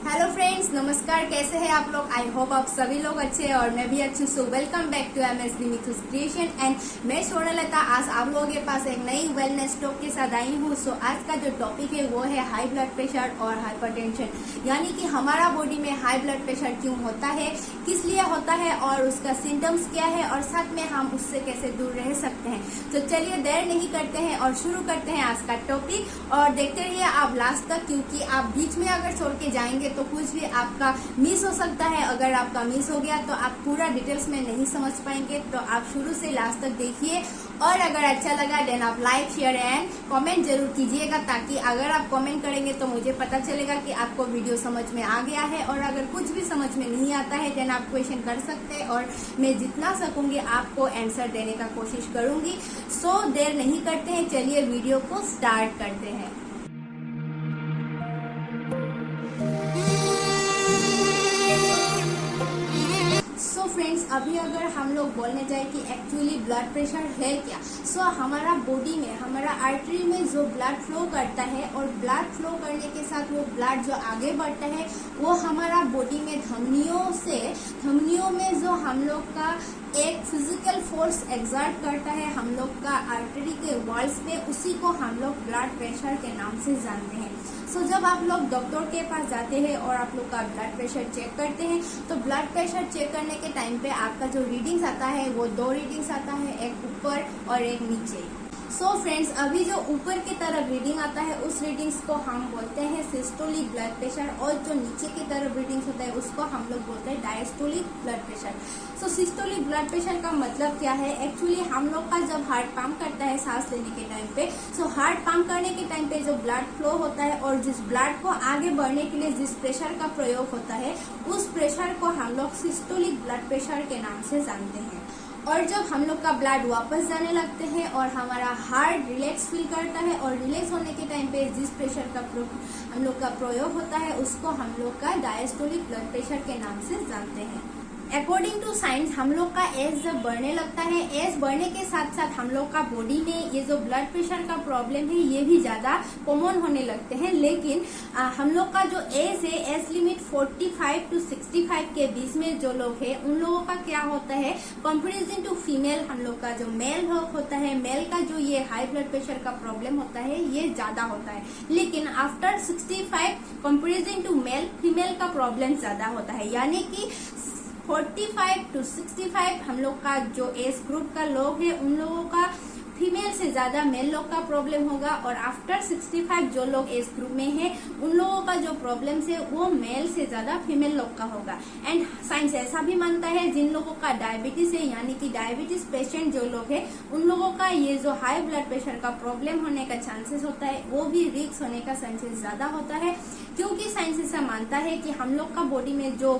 Hello friends, नमस्कार। कैसे हैं आप लोग? आई होप आप सभी लोग अच्छे हैं और मैं भी अच्छी हूँ। So welcome back to MSB मिथुस क्रिएशन एंड मैं स्वर्णलता आज आप लोगों के पास एक नई वेलनेस टॉक के साथ आई हूँ। सो आज का जो टॉपिक है वो है हाई ब्लड प्रेशर और हाइपरटेंशन, यानी कि हमारा बॉडी में हाई ब्लड प्रेशर क्यों होता है, किस लिए होता है और उसका सिम्टम्स क्या है और साथ में हम उससे कैसे दूर रह सकते हैं। तो चलिए देर नहीं करते हैं और शुरू करते हैं आज का टॉपिक और देखते रहिए आप लास्ट तक, क्योंकि आप बीच में अगर छोड़ के जाएंगे तो कुछ भी आपका मिस हो सकता है। अगर आपका मिस हो गया तो आप पूरा डिटेल्स में नहीं समझ पाएंगे। तो आप शुरू से लास्ट तक देखिए और अगर अच्छा लगा देन आप लाइक शेयर एंड कमेंट जरूर कीजिएगा, ताकि अगर आप कमेंट करेंगे तो मुझे पता चलेगा कि आपको वीडियो समझ में आ गया है। और अगर कुछ भी समझ में नहीं आता है देन आप क्वेश्चन कर सकते हैं और मैं जितना सकूंगी आपको आंसर देने का कोशिश करूंगी। सो देर नहीं करते हैं, चलिए वीडियो को स्टार्ट करते हैं। फ्रेंड्स, अभी अगर हम लोग बोलने जाए कि एक्चुअली ब्लड प्रेशर है क्या, सो हमारा बॉडी में, हमारा आर्टरी में जो ब्लड फ्लो करता है और ब्लड फ्लो करने के साथ वो ब्लड जो आगे बढ़ता है वो हमारा बॉडी में धमनियों में जो हम लोग का एक फिजिकल फोर्स एग्जर्ट करता है हम लोग का आर्टरी के वॉल्स पे, उसी को हम लोग ब्लड प्रेशर के नाम से जानते हैं। सो जब आप लोग डॉक्टर के पास जाते हैं और आप लोग का ब्लड प्रेशर चेक करते हैं तो ब्लड प्रेशर चेक करने के टाइम पे आपका जो रीडिंग्स आता है वो दो रीडिंग्स आता है, एक ऊपर और एक नीचे। सो फ्रेंड्स, अभी जो ऊपर की तरफ रीडिंग आता है उस रीडिंग्स को हम बोलते हैं सिस्टोलिक ब्लड प्रेशर और जो नीचे की तरफ रीडिंग्स होता है उसको हम लोग बोलते हैं डायस्टोलिक ब्लड प्रेशर। सो सिस्टोलिक ब्लड प्रेशर का मतलब क्या है? एक्चुअली हम लोग का जब हार्ट पंप करता है सांस लेने के टाइम पे, सो हार्ट पंप करने के टाइम पे जो ब्लड फ्लो होता है और जिस ब्लड को आगे बढ़ने के लिए जिस प्रेशर का प्रयोग होता है उस प्रेशर को हम लोग सिस्टोलिक ब्लड प्रेशर के नाम से जानते हैं। और जब हम लोग का ब्लड वापस जाने लगते हैं और हमारा हार्ट रिलैक्स फील करता है और रिलैक्स होने के टाइम पे जिस प्रेशर का हम लोग का प्रयोग होता है उसको हम लोग का डायस्टोलिक ब्लड प्रेशर के नाम से जानते हैं। अकॉर्डिंग टू साइंस हम लोग का एज जब बढ़ने लगता है, एज बढ़ने के साथ साथ हम लोग का बॉडी में ये जो ब्लड प्रेशर का प्रॉब्लम है ये भी ज्यादा कॉमन होने लगते हैं। लेकिन हम लोग का जो एज है, एज लिमिट 45 to 65 के बीच में जो लोग हैं उन लोगों का क्या होता है, कंपेरिजन टू फीमेल, हम लोग का जो मेल होता है, मेल का जो ये हाई ब्लड प्रेशर का प्रॉब्लम होता है ये ज्यादा होता है। लेकिन after 65 comparison to male, female का प्रॉब्लम ज्यादा होता है। यानी कि 45 to 65 हम लोग का जो एज ग्रुप का लोग है उन लोगों का फीमेल से ज्यादा मेल लोग का प्रॉब्लम होगा और आफ्टर 65 जो लोग एज ग्रुप में है उन लोगों का जो प्रॉब्लम है वो मेल से ज्यादा फीमेल लोग का होगा। एंड साइंस ऐसा भी मानता है जिन लोगों का डायबिटीज है, यानी कि डायबिटीज पेशेंट जो लोग है उन लोगों का ये जो हाई ब्लड प्रेशर का प्रॉब्लम होने का चांसेस होता है वो भी रिस्क होने का चांसेस ज्यादा होता है, क्योंकि साइंस ऐसा मानता है कि हम लोग का बॉडी में जो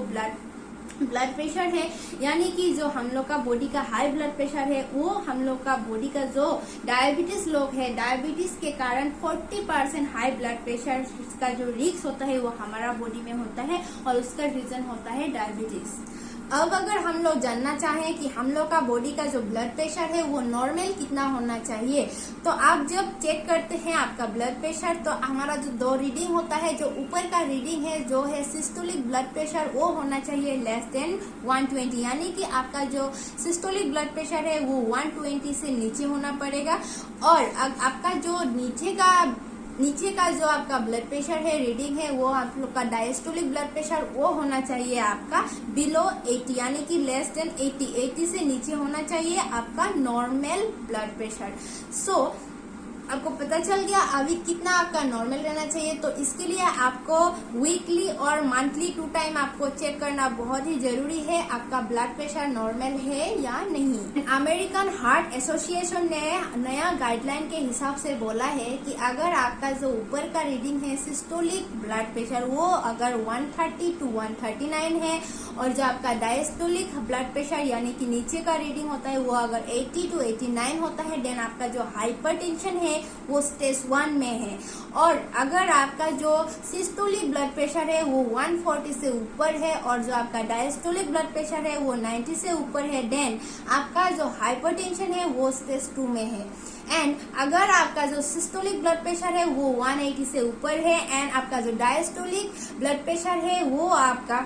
ब्लड प्रेशर है, यानी कि जो हम लोग का बॉडी का हाई ब्लड प्रेशर है वो हम लोग का बॉडी का जो डायबिटीज लोग है, डायबिटीज के कारण 40% हाई ब्लड प्रेशर का जो रिस्क होता है वो हमारा बॉडी में होता है और उसका रीजन होता है डायबिटीज। अब अगर हम लोग जानना चाहें कि हम लोग का बॉडी का जो ब्लड प्रेशर है वो नॉर्मल कितना होना चाहिए, तो आप जब चेक करते हैं आपका ब्लड प्रेशर तो हमारा जो दो रीडिंग होता है, जो ऊपर का रीडिंग है जो है सिस्टोलिक ब्लड प्रेशर वो होना चाहिए लेस देन 120, यानी कि आपका जो सिस्टोलिक ब्लड प्रेशर है वो 120 से नीचे होना पड़ेगा। और आपका जो नीचे का जो आपका ब्लड प्रेशर है, रीडिंग है, वो आप लोग का डायस्टोलिक ब्लड प्रेशर वो होना चाहिए आपका बिलो 80, यानी कि लेस देन 80 से नीचे होना चाहिए आपका नॉर्मल ब्लड प्रेशर। सो आपको पता चल गया अभी कितना आपका नॉर्मल रहना चाहिए। तो इसके लिए आपको वीकली और मंथली 2 टाइम आपको चेक करना बहुत ही जरूरी है आपका ब्लड प्रेशर नॉर्मल है या नहीं। अमेरिकन हार्ट एसोसिएशन ने नया गाइडलाइन के हिसाब से बोला है कि अगर आपका जो ऊपर का रीडिंग है सिस्टोलिक ब्लड प्रेशर वो अगर 130 to 139 है और जो आपका डायस्टोलिक ब्लड प्रेशर यानी कि नीचे का रीडिंग होता है वो अगर 80 to 89 होता है, देन आपका जो हाइपरटेंशन है वो स्टेज 1 में है। और अगर आपका जो सिस्टोलिक ब्लड प्रेशर है वो 140 से ऊपर है और जो आपका डायस्टोलिक ब्लड प्रेशर है वो 90 से ऊपर है, देन आपका जो हाइपरटेंशन है वो स्टेज 2 में है। एंड अगर आपका जो सिस्टोलिक ब्लड प्रेशर है वो 180 से ऊपर है एंड आपका जो डायस्टोलिक ब्लड प्रेशर है वो आपका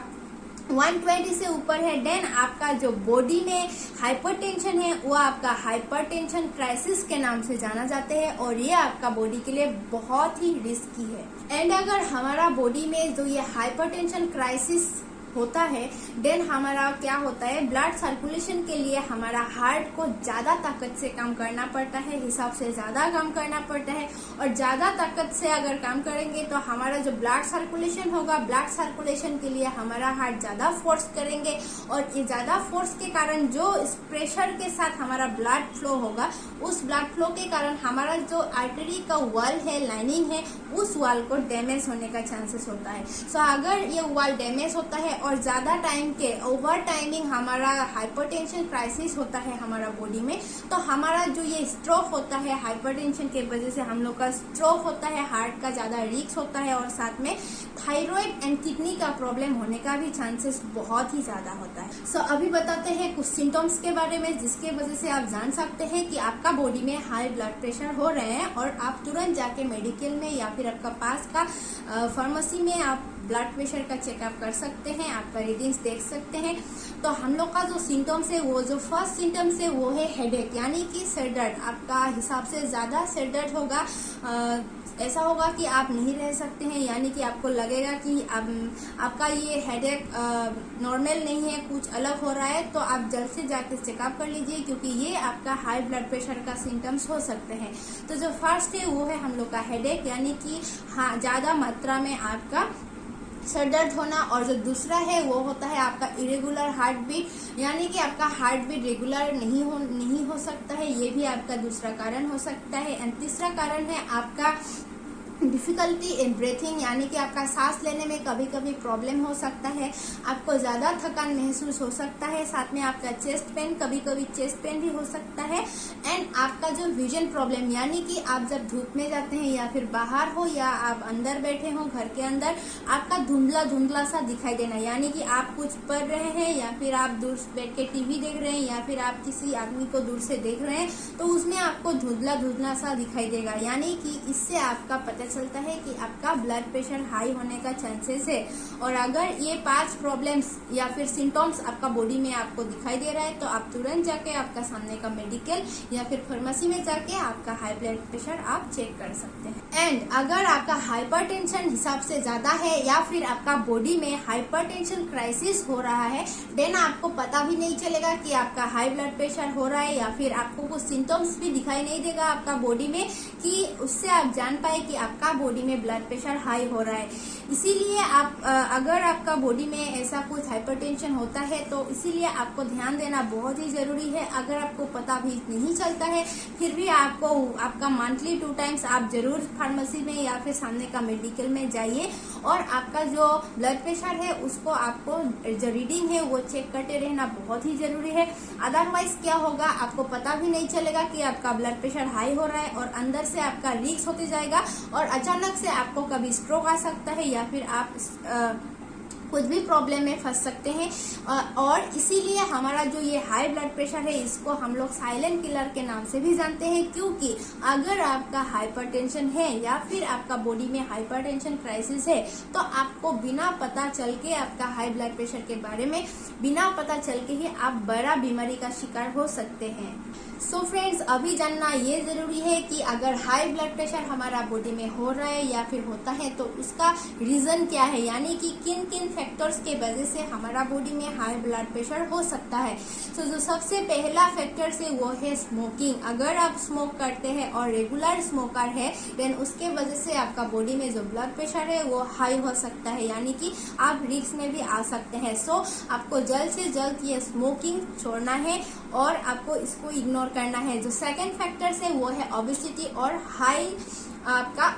120 से ऊपर है, देन आपका जो बॉडी में हाइपरटेंशन है वो आपका हाइपरटेंशन क्राइसिस के नाम से जाना जाते हैं और ये आपका बॉडी के लिए बहुत ही रिस्की है। एंड अगर हमारा बॉडी में जो ये हाइपरटेंशन क्राइसिस होता है देन हमारा क्या होता है, ब्लड सर्कुलेशन के लिए हमारा हार्ट को ज्यादा ताकत से काम करना पड़ता है, हिसाब से ज्यादा काम करना पड़ता है और ज्यादा ताकत से अगर काम करेंगे तो हमारा जो ब्लड सर्कुलेशन होगा, ब्लड सर्कुलेशन के लिए हमारा हार्ट ज्यादा फोर्स करेंगे और ये ज्यादा फोर्स के कारण जो इस प्रेशर के साथ हमारा ब्लड फ्लो होगा, उस ब्लड फ्लो के कारण हमारा जो आर्टरी का वॉल है, लाइनिंग है, उस वॉल को डैमेज होने का चांसेस होता है। सो अगर ये वॉल डैमेज होता है और ज्यादा टाइम के ओवर टाइमिंग हमारा हाइपरटेंशन क्राइसिस होता है हमारा बॉडी में, तो हमारा जो ये स्ट्रोक होता है, हाइपरटेंशन के वजह से हम लोग का स्ट्रोक होता है, हार्ट का ज्यादा रिस्क होता है और साथ में थायराइड एंड किडनी का प्रॉब्लम होने का भी चांसेस बहुत ही ज्यादा होता है। सो अभी बताते हैं कुछ सिम्टम्स के बारे में जिसके वजह से आप जान सकते हैं कि आपका बॉडी में हाई ब्लड प्रेशर हो रहे हैं और आप तुरंत जाके मेडिकल में या फिर आपका पास का फार्मेसी में आप ब्लड प्रेशर का चेकअप कर सकते हैं, आपका रीडिंग्स देख सकते हैं। तो हम लोग का जो सिम्टम्स है वो जो फर्स्ट सिम्टम्स है वो है हेडेक यानी कि सिर दर्द। आपका हिसाब से ज्यादा सिर दर्द होगा, ऐसा होगा कि आप नहीं रह सकते हैं, यानी कि आपको लगेगा कि आपका ये हेडेक नॉर्मल नहीं है, कुछ अलग हो रहा है, तो आप जल्द से जाके चेकअप कर लीजिए क्योंकि ये आपका हाई ब्लड प्रेशर का सिम्टम्स हो सकते हैं। तो जो फर्स्ट है वो है हम लोग का हेडेक यानी कि हाँ ज्यादा मात्रा में आपका सर दर्द होना, और जो दूसरा है वो होता है आपका इरेगुलर हार्ट बीट यानी कि आपका हार्ट बीट रेगुलर नहीं हो सकता है, ये भी आपका दूसरा कारण हो सकता है। एंड तीसरा कारण है आपका डिफिकल्टी इन ब्रीथिंग यानी कि आपका सांस लेने में कभी कभी प्रॉब्लम हो सकता है, आपको ज्यादा थकान महसूस हो सकता है, साथ में आपका चेस्ट पेन, कभी कभी चेस्ट पेन भी हो सकता है। एंड आपका जो विजन प्रॉब्लम यानी कि आप जब धूप में जाते हैं या फिर बाहर हो या आप अंदर बैठे हो घर के अंदर, आपका धुंधला धुंधला सा दिखाई देना, यानी कि आप कुछ पढ़ रहे हैं या फिर आप दूर बैठ के टीवी देख रहे हैं या फिर आप किसी आदमी को दूर से देख रहे हैं तो उसमें आपको धुंधला धुंधला सा दिखाई देगा, यानी कि इससे आपका पता चलता है कि आपका ब्लड प्रेशर हाई होने का चांसेस है। और अगर ये 5 प्रॉब्लम्स या फिर सिम्टम्स आपका बॉडी में आपको दिखाई दे रहा है तो आप तुरंत जाके आपका सामने का मेडिकल या फिर फार्मेसी में जाके आपका हाई ब्लड प्रेशर आप चेक कर सकते हैं। एंड अगर आपका हाइपरटेंशन हिसाब से ज्यादा है या फिर आपका बॉडी में हाइपरटेंशन क्राइसिस हो रहा है देन आपको पता भी नहीं चलेगा कि आपका हाई ब्लड प्रेशर हो रहा है या फिर आपको कुछ सिम्टम्स भी दिखाई नहीं देगा आपका बॉडी में कि उससे आप जान पाए कि आपका बॉडी में ब्लड प्रेशर हाई हो रहा है। इसीलिए आप अगर आपका बॉडी में ऐसा कुछ हाइपरटेंशन होता है तो इसीलिए आपको ध्यान देना बहुत ही जरूरी है। अगर आपको पता भी नहीं चलता है फिर भी आपको आपका मंथली 2 टाइम्स आप जरूर फार्मेसी में या फिर सामने का मेडिकल में जाइए और आपका जो ब्लड प्रेशर है उसको आपको जो रीडिंग है वो चेक करते रहना बहुत ही जरूरी है। अदरवाइज क्या होगा, आपको पता भी नहीं चलेगा कि आपका ब्लड प्रेशर हाई हो रहा है और अंदर से आपका रिस्क होते जाएगा और अचानक से आपको कभी स्ट्रोक आ सकता है या फिर आप कुछ भी प्रॉब्लम में फंस सकते हैं। और इसीलिए हमारा जो ये हाई ब्लड प्रेशर है इसको हम लोग साइलेंट किलर के नाम से भी जानते हैं, क्योंकि अगर आपका हाइपरटेंशन है या फिर आपका बॉडी में हाइपरटेंशन क्राइसिस है तो आपको बिना पता चल के आपका हाई ब्लड प्रेशर के बारे में बिना पता चल के ही आप बड़ा बीमारी का शिकार हो सकते हैं। सो फ्रेंड्स, अभी जानना ये जरूरी है कि अगर हाई ब्लड प्रेशर हमारा बॉडी में हो रहा है या फिर होता है तो उसका रीजन क्या है, यानी कि किन किन फैक्टर्स के वजह से हमारा बॉडी में हाई ब्लड प्रेशर हो सकता है। तो जो सबसे पहला फैक्टर है वो है स्मोकिंग। अगर आप स्मोक करते हैं और रेगुलर स्मोकर है देन उसके वजह से आपका बॉडी में जो ब्लड प्रेशर है वो हाई हो सकता है, यानी कि आप रिस्क में भी आ सकते हैं। सो आपको जल्द से जल्द ये स्मोकिंग छोड़ना है और आपको इसको इग्नोर करना है। जो सेकंड फैक्टर है वो है ओबेसिटी और हाई आपका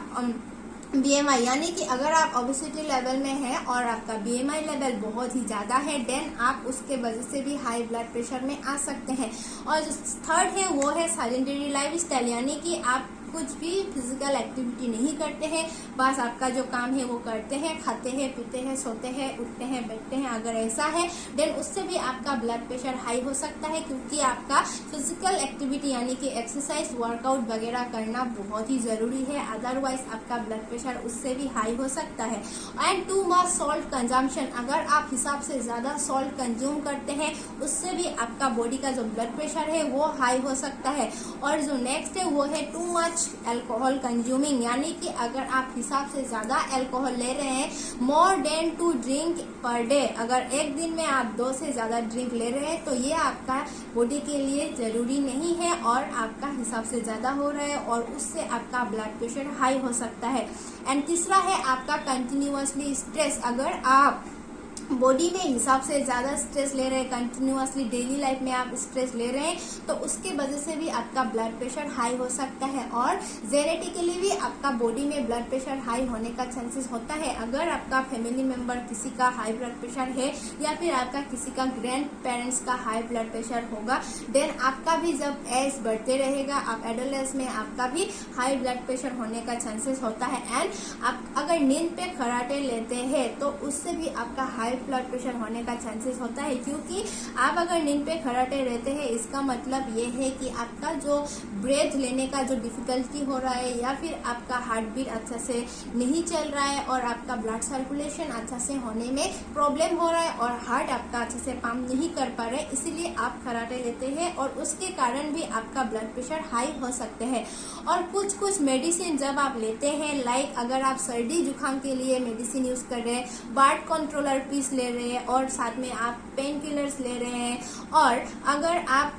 BMI, यानी कि अगर आप ओबेसिटी लेवल में हैं और आपका BMI लेवल बहुत ही ज्यादा है देन आप उसके वजह से भी हाई ब्लड प्रेशर में आ सकते हैं। और जो थर्ड है वो है सेडेंटरी लाइफस्टाइल, यानी कि आप कुछ भी फिजिकल एक्टिविटी नहीं करते हैं, बस आपका जो काम है वो करते हैं, खाते हैं, पीते हैं, सोते हैं, उठते हैं, बैठते हैं, अगर ऐसा है देन उससे भी आपका ब्लड प्रेशर हाई हो सकता है, क्योंकि आपका फिजिकल एक्टिविटी यानी कि एक्सरसाइज, वर्कआउट वगैरह करना बहुत ही जरूरी है, अदरवाइज आपका ब्लड प्रेशर उससे भी हाई हो सकता है। And too much salt consumption, अगर आप हिसाब से ज्यादा सॉल्ट कंज्यूम करते हैं उससे भी आपका बॉडी का जो ब्लड प्रेशर है वो हाई हो सकता है। और जो नेक्स्ट है वो है टू मच अल्कोहल कंज्यूमिंग, यानी कि अगर आप हिसाब से ज्यादा अल्कोहल ले रहे हैं, more than 2 drink per day, अगर एक दिन में आप 2 से ज्यादा ड्रिंक ले रहे हैं तो ये आपका बॉडी के लिए जरूरी नहीं है और आपका हिसाब से ज्यादा हो रहा है और उससे आपका ब्लड प्रेशर हाई हो सकता है। एंड तीसरा है आपका कंटिन्यूअसली स्ट्रेस, अगर आप बॉडी में हिसाब से ज्यादा स्ट्रेस ले रहे हैं, कंटिन्यूअसली डेली लाइफ में आप स्ट्रेस ले रहे हैं तो उसके वजह से भी आपका ब्लड प्रेशर हाई हो सकता है। और जेनेटिकली भी आपका बॉडी में ब्लड प्रेशर हाई होने का चांसेस होता है, अगर आपका फैमिली मेंबर किसी का हाई ब्लड प्रेशर है या फिर आपका किसी का ग्रैंड पेरेंट्स का हाई ब्लड प्रेशर होगा, देन आपका भी जब एज बढ़ते रहेगा, आप एडोलेंस में आपका भी हाई ब्लड प्रेशर होने का चांसेस होता है। एंड आप अगर नींद पे खर्राटे लेते हैं तो उससे भी आपका हाई ब्लड प्रेशर होने का चांसेस होता है, क्योंकि आप अगर नींद पे खर्राटे रहते हैं इसका मतलब ये है कि आपका जो ब्रेथ लेने का जो डिफिकल्टी हो रहा है या फिर आपका हार्ट बीट अच्छा से नहीं चल रहा है और आपका ब्लड सर्कुलेशन अच्छा से होने में प्रॉब्लम हो रहा है और हार्ट आपका अच्छे से पंप नहीं कर पा रहे, इसीलिए आप खर्राटे लेते हैं और उसके कारण भी आपका ब्लड प्रेशर हाई हो सकते हैं। और कुछ मेडिसिन जब आप लेते हैं, लाइक अगर आप सर्दी जुकाम के लिए मेडिसिन यूज कर रहे हैं, बार्ट कंट्रोलर पीस ले रहे हैं और साथ में आप पेन किलर्स ले रहे हैं, और अगर आप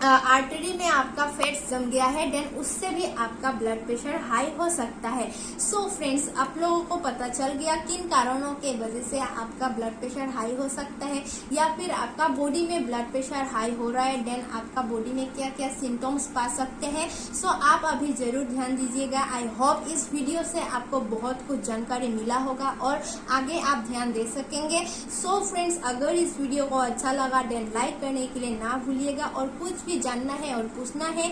आर्टरी में आपका फैट्स जम गया है देन उससे भी आपका ब्लड प्रेशर हाई हो सकता है। सो फ्रेंड्स, आप लोगों को पता चल गया किन कारणों के वजह से आपका ब्लड प्रेशर हाई हो सकता है या फिर आपका बॉडी में ब्लड प्रेशर हाई हो रहा है, देन आपका बॉडी में क्या क्या सिम्टम्स पा सकते हैं। सो आप अभी जरूर ध्यान दीजिएगा। आई होप इस वीडियो से आपको बहुत कुछ जानकारी मिला होगा और आगे आप ध्यान दे सकेंगे। सो फ्रेंड्स, अगर इस वीडियो को अच्छा लगा देन लाइक करने के लिए ना भूलिएगा, और कुछ भी जानना है और पूछना है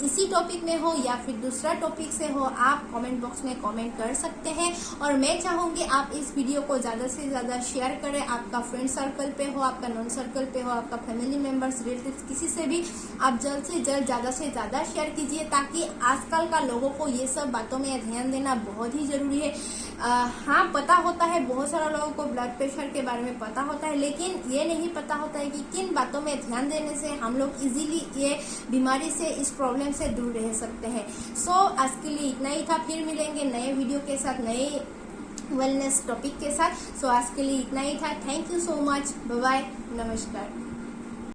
इसी टॉपिक में हो या फिर दूसरा टॉपिक से हो, आप कमेंट बॉक्स में कमेंट कर सकते हैं। और मैं चाहूंगी आप इस वीडियो को ज्यादा से ज्यादा शेयर करें, आपका फ्रेंड सर्कल पे हो, आपका नॉन सर्कल पे हो, आपका फैमिली मेंबर्स, रिलेटिव्स, किसी से भी आप जल्द से जल्द ज्यादा से ज्यादा शेयर कीजिए, ताकि आजकल का लोगों को ये सब बातों में ध्यान देना बहुत ही जरूरी है। हाँ, पता होता है, बहुत सारे लोगों को ब्लड प्रेशर के बारे में पता होता है, लेकिन ये नहीं पता होता है कि किन बातों में ध्यान देने से हम लोग इजीली ये बीमारी से, इस प्रॉब्लम से दूर रह सकते हैं। सो आज के लिए इतना ही था, फिर मिलेंगे नए वीडियो के साथ, नए वेलनेस टॉपिक के साथ। सो आज के लिए इतना ही था। Thank you so much, bye bye, नमस्कार।